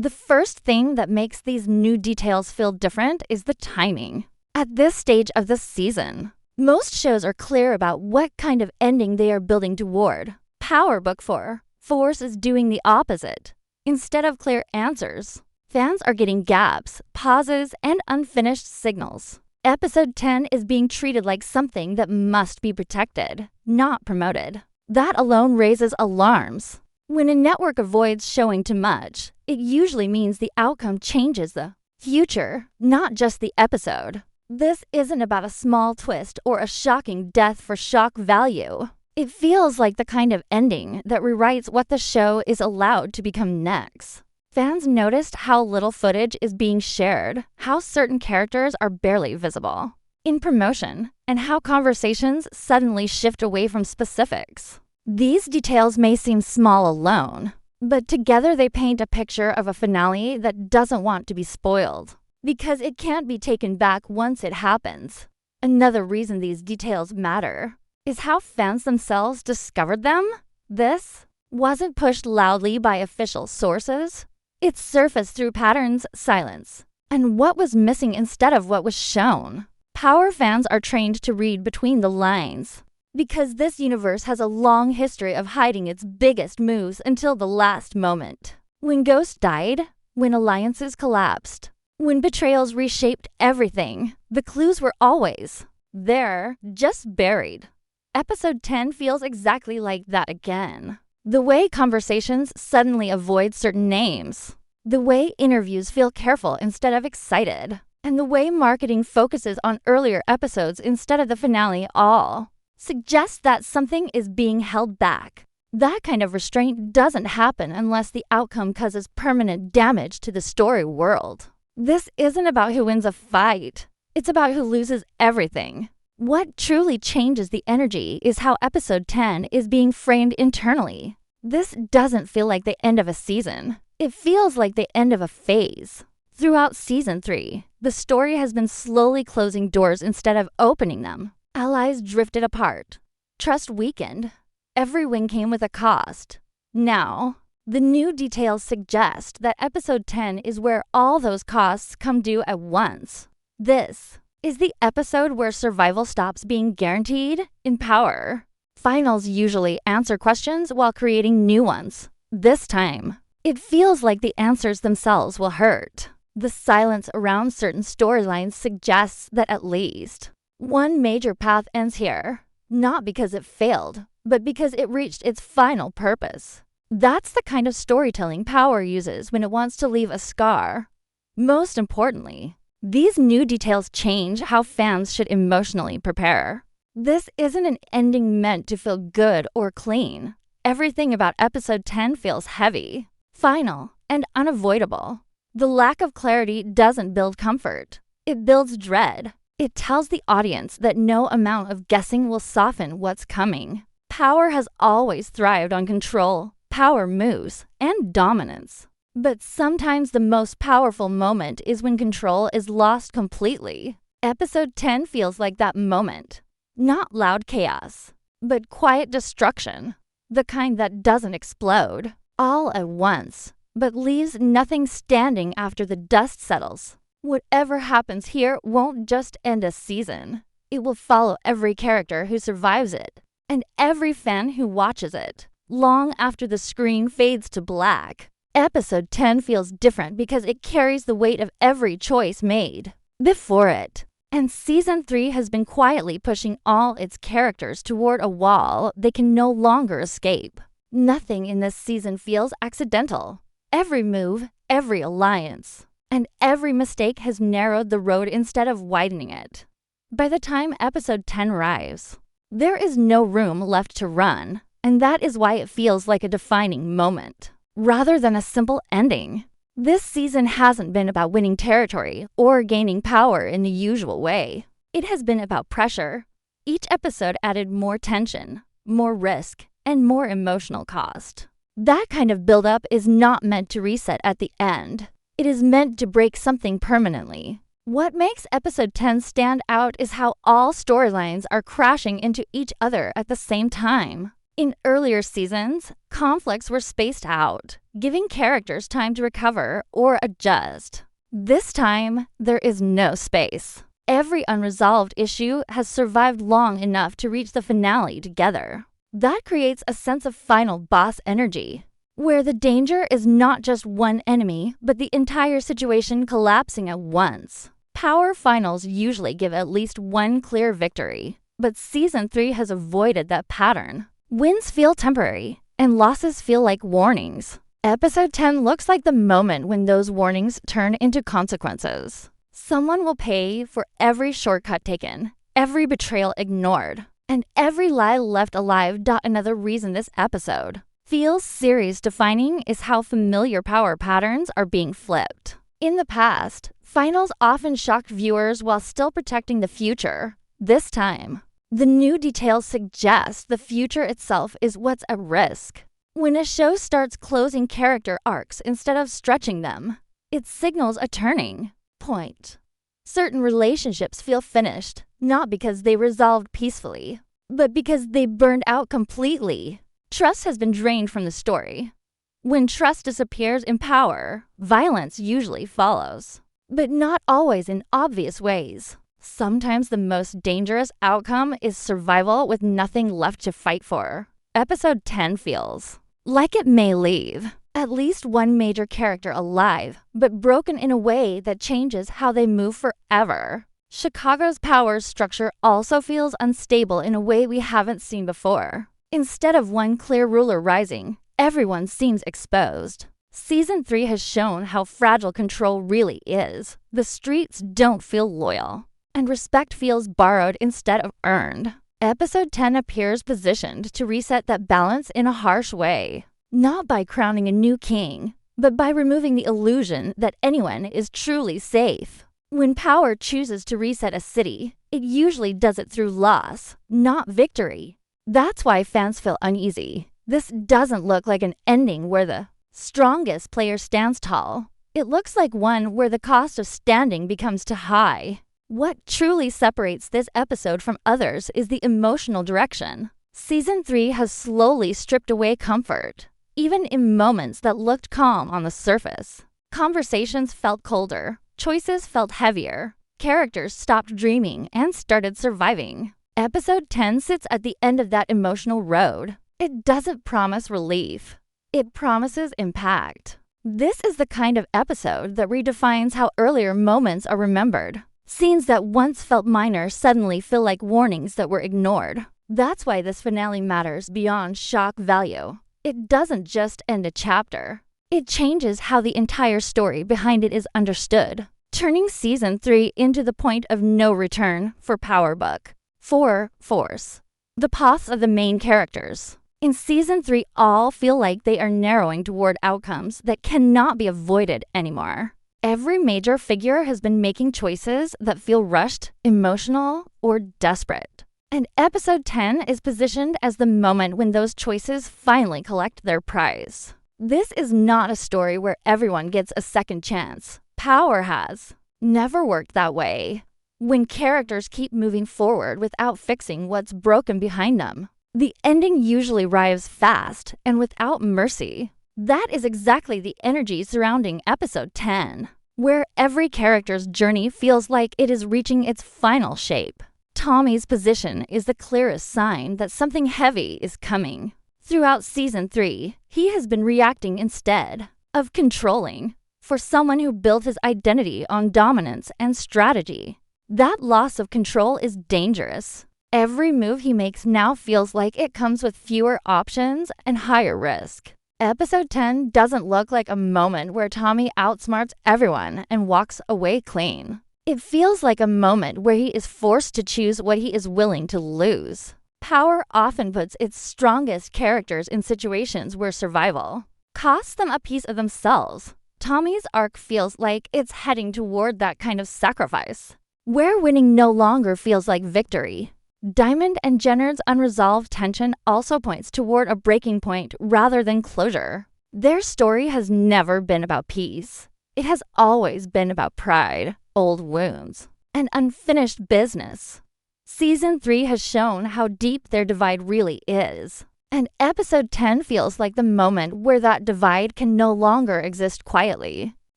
The first thing that makes these new details feel different is the timing. At this stage of the season, most shows are clear about what kind of ending they are building toward. Power Book 4. Force is doing the opposite. Instead of clear answers, fans are getting gaps, pauses, and unfinished signals. Episode 10 is being treated like something that must be protected, not promoted. That alone raises alarms. When a network avoids showing too much, it usually means the outcome changes the future, not just the episode. This isn't about a small twist or a shocking death for shock value. It feels like the kind of ending that rewrites what the show is allowed to become next. Fans noticed how little footage is being shared, how certain characters are barely visible in promotion, and how conversations suddenly shift away from specifics. These details may seem small alone, but together they paint a picture of a finale that doesn't want to be spoiled, because it can't be taken back once it happens. Another reason these details matter is how fans themselves discovered them. This wasn't pushed loudly by official sources. It surfaced through patterns, silence, and what was missing instead of what was shown. Power fans are trained to read between the lines, because this universe has a long history of hiding its biggest moves until the last moment. When Ghost died, when alliances collapsed, when betrayals reshaped everything, the clues were always there, just buried. Episode 10 feels exactly like that again. The way conversations suddenly avoid certain names, the way interviews feel careful instead of excited, and the way marketing focuses on earlier episodes instead of the finale all suggests that something is being held back. That kind of restraint doesn't happen unless the outcome causes permanent damage to the story world. This isn't about who wins a fight. It's about who loses everything. What truly changes the energy is how episode 10 is being framed internally. This doesn't feel like the end of a season. It feels like the end of a phase. Throughout season 3, the story has been slowly closing doors instead of opening them. Allies drifted apart. Trust weakened. Every win came with a cost. Now, the new details suggest that episode 10 is where all those costs come due at once. This is the episode where survival stops being guaranteed in Power. Finals usually answer questions while creating new ones. This time, it feels like the answers themselves will hurt. The silence around certain storylines suggests that at least one major path ends here, not because it failed, but because it reached its final purpose. That's the kind of storytelling Power uses when it wants to leave a scar. Most importantly, these new details change how fans should emotionally prepare. This isn't an ending meant to feel good or clean. Everything about episode 10 feels heavy, final, and unavoidable. The lack of clarity doesn't build comfort. It builds dread. It tells the audience that no amount of guessing will soften what's coming. Power has always thrived on control, power moves, and dominance. But sometimes the most powerful moment is when control is lost completely. Episode 10 feels like that moment. Not loud chaos, but quiet destruction. The kind that doesn't explode all at once, but leaves nothing standing after the dust settles. Whatever happens here won't just end a season. It will follow every character who survives it, and every fan who watches it, long after the screen fades to black. Episode 10 feels different because it carries the weight of every choice made before it. And season 3 has been quietly pushing all its characters toward a wall they can no longer escape. Nothing in this season feels accidental. Every move, every alliance, and every mistake has narrowed the road instead of widening it. By the time episode 10 arrives, there is no room left to run, and that is why it feels like a defining moment, rather than a simple ending. This season hasn't been about winning territory or gaining power in the usual way. It has been about pressure. Each episode added more tension, more risk, and more emotional cost. That kind of buildup is not meant to reset at the end. It is meant to break something permanently. What makes episode 10 stand out is how all storylines are crashing into each other at the same time. In earlier seasons, conflicts were spaced out, giving characters time to recover or adjust. This time, there is no space. Every unresolved issue has survived long enough to reach the finale together. That creates a sense of final boss energy, where the danger is not just one enemy, but the entire situation collapsing at once. Power finals usually give at least one clear victory, but Season 3 has avoided that pattern. Wins feel temporary, and losses feel like warnings. Episode 10 looks like the moment when those warnings turn into consequences. Someone will pay for every shortcut taken, every betrayal ignored, and every lie left alive. Another reason this episode feels series-defining is how familiar power patterns are being flipped. In the past, finals often shocked viewers while still protecting the future. This time, the new details suggest the future itself is what's at risk. When a show starts closing character arcs instead of stretching them, it signals a turning point. Certain relationships feel finished, not because they resolved peacefully, but because they burned out completely. Trust has been drained from the story. When trust disappears in power, violence usually follows, but not always in obvious ways. Sometimes the most dangerous outcome is survival with nothing left to fight for. Episode 10 feels like it may leave at least one major character alive, but broken in a way that changes how they move forever. Chicago's power structure also feels unstable in a way we haven't seen before. Instead of one clear ruler rising, everyone seems exposed. Season 3 has shown how fragile control really is. The streets don't feel loyal, and respect feels borrowed instead of earned. Episode 10 appears positioned to reset that balance in a harsh way, not by crowning a new king, but by removing the illusion that anyone is truly safe. When power chooses to reset a city, it usually does it through loss, not victory. That's why fans feel uneasy. This doesn't look like an ending where the strongest player stands tall. It looks like one where the cost of standing becomes too high. What truly separates this episode from others is the emotional direction. Season 3 has slowly stripped away comfort, even in moments that looked calm on the surface. Conversations felt colder, choices felt heavier, characters stopped dreaming and started surviving. Episode 10 sits at the end of that emotional road. It doesn't promise relief. It promises impact. This is the kind of episode that redefines how earlier moments are remembered. Scenes that once felt minor suddenly feel like warnings that were ignored. That's why this finale matters beyond shock value. It doesn't just end a chapter. It changes how the entire story behind it is understood, turning Season 3 into the point of no return for Power Book. 4. Force. The paths of the main characters. In Season 3, all feel like they are narrowing toward outcomes that cannot be avoided anymore. Every major figure has been making choices that feel rushed, emotional, or desperate. And Episode 10 is positioned as the moment when those choices finally collect their prize. This is not a story where everyone gets a second chance. Power has never worked that way. When characters keep moving forward without fixing what's broken behind them, the ending usually arrives fast and without mercy. That is exactly the energy surrounding Episode 10, where every character's journey feels like it is reaching its final shape. Tommy's position is the clearest sign that something heavy is coming. Throughout Season 3, he has been reacting instead of controlling. For someone who built his identity on dominance and strategy, that loss of control is dangerous. Every move he makes now feels like it comes with fewer options and higher risk. Episode 10 doesn't look like a moment where Tommy outsmarts everyone and walks away clean. It feels like a moment where he is forced to choose what he is willing to lose. Power often puts its strongest characters in situations where survival costs them a piece of themselves. Tommy's arc feels like it's heading toward that kind of sacrifice, where winning no longer feels like victory. Diamond and Jennard's unresolved tension also points toward a breaking point rather than closure. Their story has never been about peace. It has always been about pride, old wounds, and unfinished business. Season 3 has shown how deep their divide really is. And episode 10 feels like the moment where that divide can no longer exist quietly.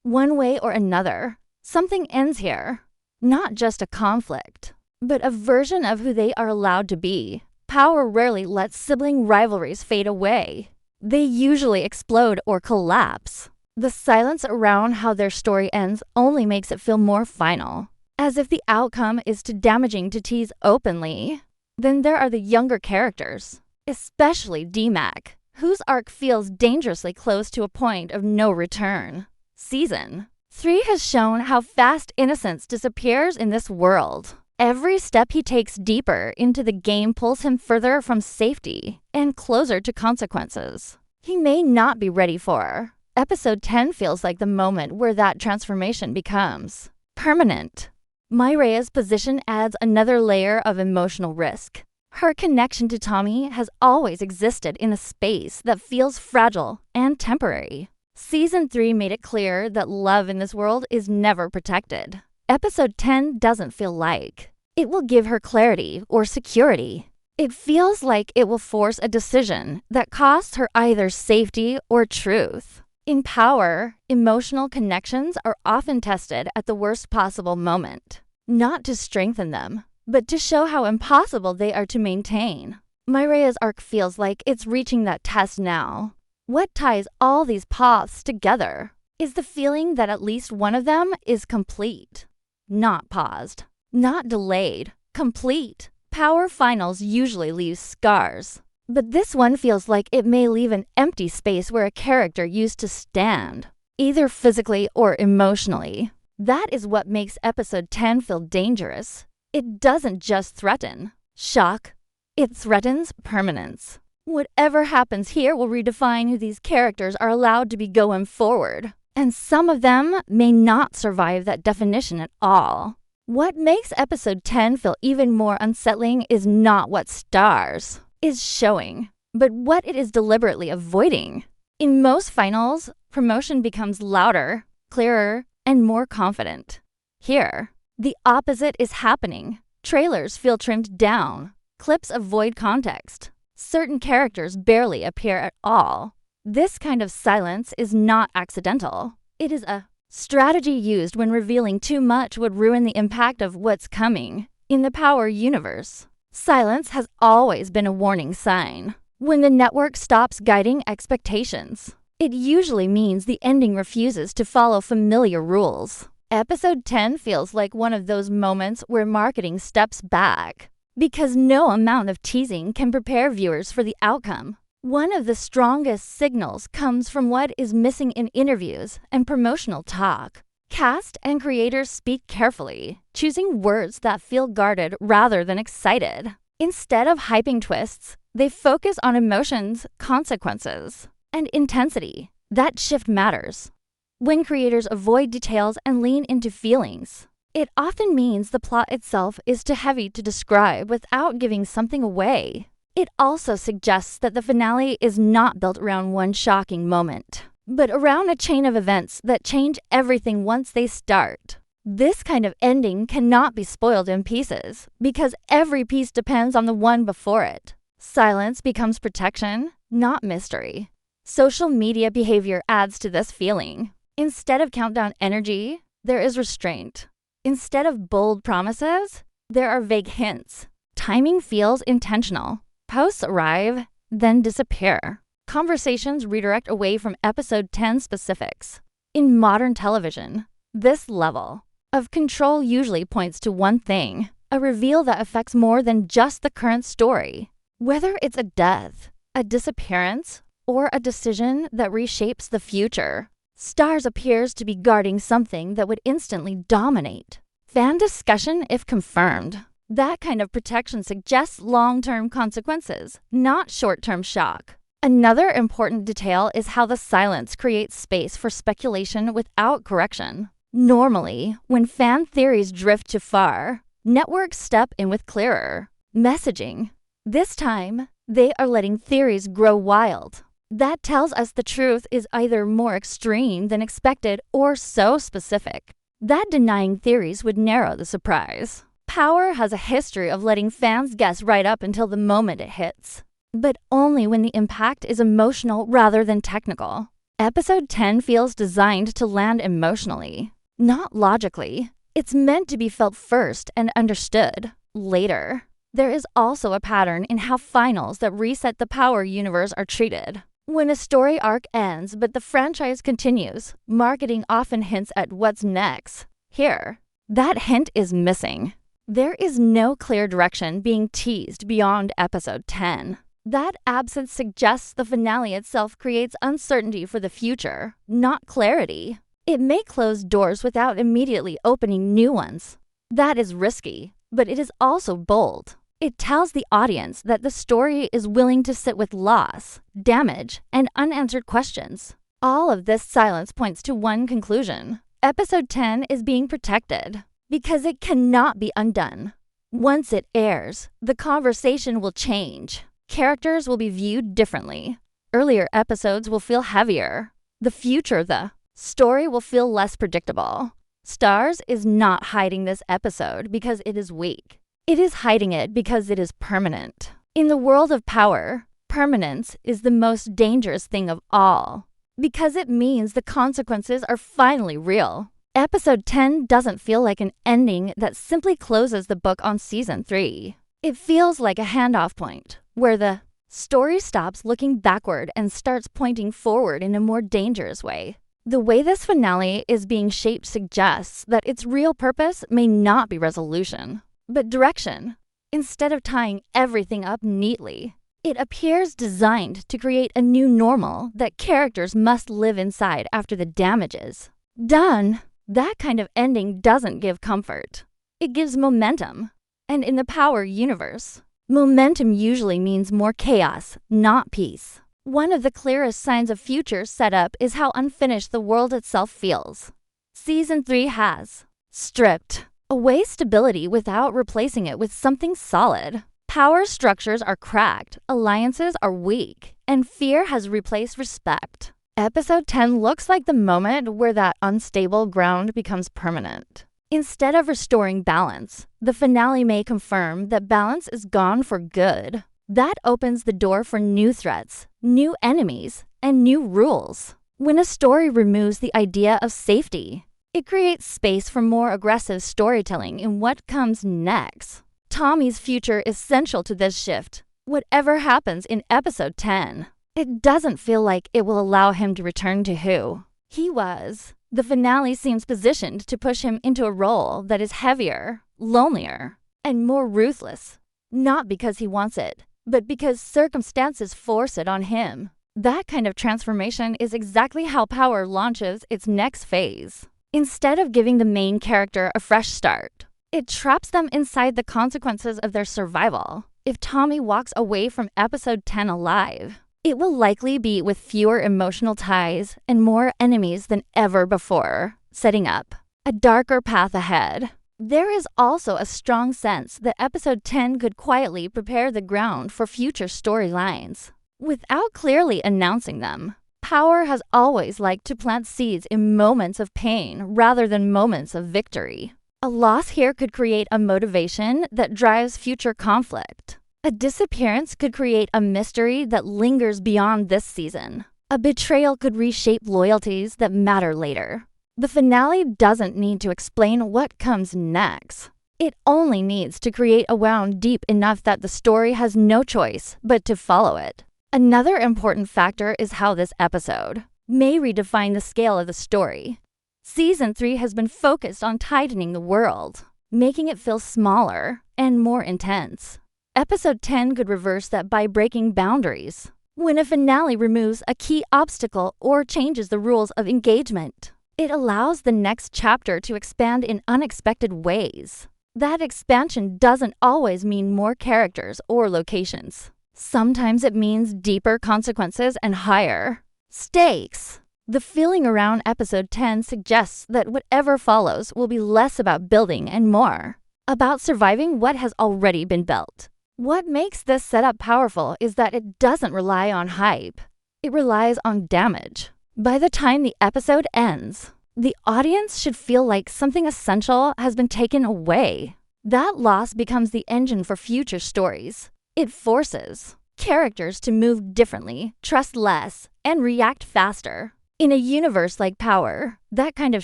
One way or another, something ends here. Not just a conflict, but a version of who they are allowed to be. Power rarely lets sibling rivalries fade away. They usually explode or collapse. The silence around how their story ends only makes it feel more final, as if the outcome is too damaging to tease openly. Then there are the younger characters, especially D-Mac, whose arc feels dangerously close to a point of no return. Season 3 has shown how fast innocence disappears in this world. Every step he takes deeper into the game pulls him further from safety and closer to consequences he may not be ready for. Episode 10 feels like the moment where that transformation becomes permanent. Myrea's position adds another layer of emotional risk. Her connection to Tommy has always existed in a space that feels fragile and temporary. Season 3 made it clear that love in this world is never protected. Episode 10 doesn't feel like it will give her clarity or security. It feels like it will force a decision that costs her either safety or truth. In Power, emotional connections are often tested at the worst possible moment, not to strengthen them, but to show how impossible they are to maintain. Myrea's arc feels like it's reaching that test now. What ties all these paths together is the feeling that at least one of them is complete. Not paused, not delayed, complete. Power finals usually leave scars, but this one feels like it may leave an empty space where a character used to stand, either physically or emotionally. That is what makes episode 10 feel dangerous. It doesn't just threaten shock, it threatens permanence. Whatever happens here will redefine who these characters are allowed to be going forward, and some of them may not survive that definition at all. What makes episode 10 feel even more unsettling is not what Starz is showing, but what it is deliberately avoiding. In most finals, promotion becomes louder, clearer, and more confident. Here, the opposite is happening. Trailers feel trimmed down. Clips avoid context. Certain characters barely appear at all. This kind of silence is not accidental. It is a strategy used when revealing too much would ruin the impact of what's coming. In the Power universe, silence has always been a warning sign. When the network stops guiding expectations, it usually means the ending refuses to follow familiar rules. Episode 10 feels like one of those moments where marketing steps back, because no amount of teasing can prepare viewers for the outcome. One of the strongest signals comes from what is missing in interviews and promotional talk. Cast and creators speak carefully, choosing words that feel guarded rather than excited. Instead of hyping twists, they focus on emotions, consequences, and intensity. That shift matters. When creators avoid details and lean into feelings, it often means the plot itself is too heavy to describe without giving something away. It also suggests that the finale is not built around one shocking moment, but around a chain of events that change everything once they start. This kind of ending cannot be spoiled in pieces, because every piece depends on the one before it. Silence becomes protection, not mystery. Social media behavior adds to this feeling. Instead of countdown energy, there is restraint. Instead of bold promises, there are vague hints. Timing feels intentional. Posts arrive, then disappear. Conversations redirect away from episode 10 specifics. In modern television, this level of control usually points to one thing, a reveal that affects more than just the current story. Whether it's a death, a disappearance, or a decision that reshapes the future, Starz appears to be guarding something that would instantly dominate fan discussion if confirmed. That kind of protection suggests long-term consequences, not short-term shock. Another important detail is how the silence creates space for speculation without correction. Normally, when fan theories drift too far, networks step in with clearer messaging. This time, they are letting theories grow wild. That tells us the truth is either more extreme than expected or so specific that denying theories would narrow the surprise. Power has a history of letting fans guess right up until the moment it hits. but only when the impact is emotional rather than technical. Episode 10 feels designed to land emotionally, not logically. It's meant to be felt first and understood later. There is also a pattern in how finals that reset the Power universe are treated. When a story arc ends but the franchise continues, marketing often hints at what's next. Here, that hint is missing. There is no clear direction being teased beyond episode 10. That absence suggests the finale itself creates uncertainty for the future, not clarity. It may close doors without immediately opening new ones. That is risky, but it is also bold. It tells the audience that the story is willing to sit with loss, damage, and unanswered questions. All of this silence points to one conclusion. Episode 10 is being protected because it cannot be undone. Once it airs, the conversation will change. Characters will be viewed differently. Earlier episodes will feel heavier. The future of the story will feel less predictable. Starz is not hiding this episode because it is weak. It is hiding it because it is permanent. In the world of power, permanence is the most dangerous thing of all, because it means the consequences are finally real. Episode 10 doesn't feel like an ending that simply closes the book on season 3. It feels like a handoff point, where the story stops looking backward and starts pointing forward in a more dangerous way. The way this finale is being shaped suggests that its real purpose may not be resolution, but direction. Instead of tying everything up neatly, it appears designed to create a new normal that characters must live inside after the damage is done. That kind of ending doesn't give comfort. It gives momentum. And in the Power universe, momentum usually means more chaos, not peace. One of the clearest signs of future setup is how unfinished the world itself feels. Season 3 has stripped away stability without replacing it with something solid. Power structures are cracked, alliances are weak, and fear has replaced respect. Episode 10 looks like the moment where that unstable ground becomes permanent. Instead of restoring balance, the finale may confirm that balance is gone for good. That opens the door for new threats, new enemies, and new rules. When a story removes the idea of safety, it creates space for more aggressive storytelling in what comes next. Tommy's future is central to this shift. Whatever happens in episode 10, it doesn't feel like it will allow him to return to who he was. The finale seems positioned to push him into a role that is heavier, lonelier, and more ruthless. Not because he wants it, but because circumstances force it on him. That kind of transformation is exactly how Power launches its next phase. Instead of giving the main character a fresh start, it traps them inside the consequences of their survival. If Tommy walks away from episode 10 alive, it will likely be with fewer emotional ties and more enemies than ever before, setting up a darker path ahead. There is also a strong sense that episode 10 could quietly prepare the ground for future storylines, without clearly announcing them. Power has always liked to plant seeds in moments of pain rather than moments of victory. A loss here could create a motivation that drives future conflict. A disappearance could create a mystery that lingers beyond this season. A betrayal could reshape loyalties that matter later. The finale doesn't need to explain what comes next. It only needs to create a wound deep enough that the story has no choice but to follow it. Another important factor is how this episode may redefine the scale of the story. Season 3 has been focused on tightening the world, making it feel smaller and more intense. Episode 10 could reverse that by breaking boundaries. When a finale removes a key obstacle or changes the rules of engagement, it allows the next chapter to expand in unexpected ways. That expansion doesn't always mean more characters or locations. Sometimes it means deeper consequences and higher stakes. The feeling around episode 10 suggests that whatever follows will be less about building and more about surviving what has already been built. What makes this setup powerful is that it doesn't rely on hype. It relies on damage. By the time the episode ends, the audience should feel like something essential has been taken away. That loss becomes the engine for future stories. It forces characters to move differently, trust less, and react faster. In a universe like Power, that kind of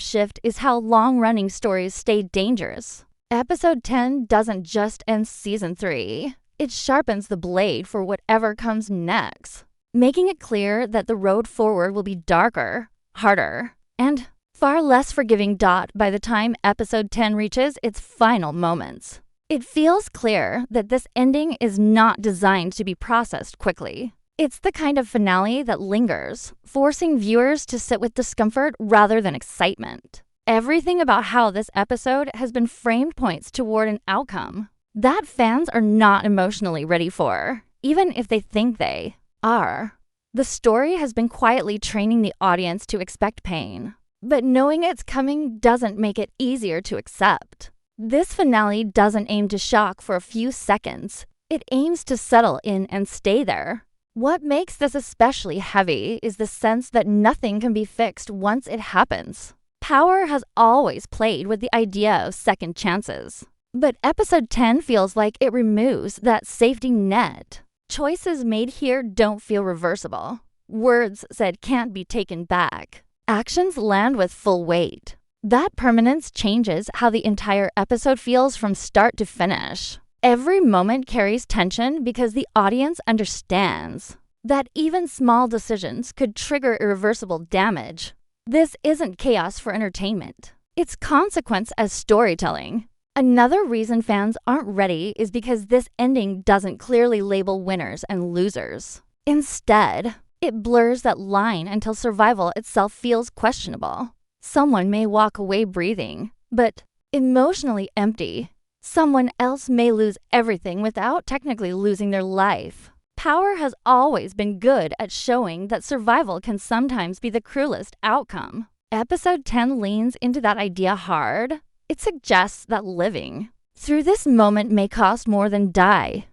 shift is how long-running stories stay dangerous. Episode 10 doesn't just end Season 3. It sharpens the blade for whatever comes next, making it clear that the road forward will be darker, harder, and far less forgiving. By the time Episode 10 reaches its final moments, it feels clear that this ending is not designed to be processed quickly. It's the kind of finale that lingers, forcing viewers to sit with discomfort rather than excitement. Everything about how this episode has been framed points toward an outcome that fans are not emotionally ready for, even if they think they are. The story has been quietly training the audience to expect pain, but knowing it's coming doesn't make it easier to accept. This finale doesn't aim to shock for a few seconds. It aims to settle in and stay there. What makes this especially heavy is the sense that nothing can be fixed once it happens. Power has always played with the idea of second chances, but Episode 10 feels like it removes that safety net. Choices made here don't feel reversible. Words said can't be taken back. Actions land with full weight. That permanence changes how the entire episode feels from start to finish. Every moment carries tension because the audience understands that even small decisions could trigger irreversible damage. This isn't chaos for entertainment. It's consequence as storytelling. Another reason fans aren't ready is because this ending doesn't clearly label winners and losers. Instead, it blurs that line until survival itself feels questionable. Someone may walk away breathing, but emotionally empty. Someone else may lose everything without technically losing their life. Power has always been good at showing that survival can sometimes be the cruelest outcome. Episode 10 leans into that idea hard. It suggests that living through this moment may cost more than die.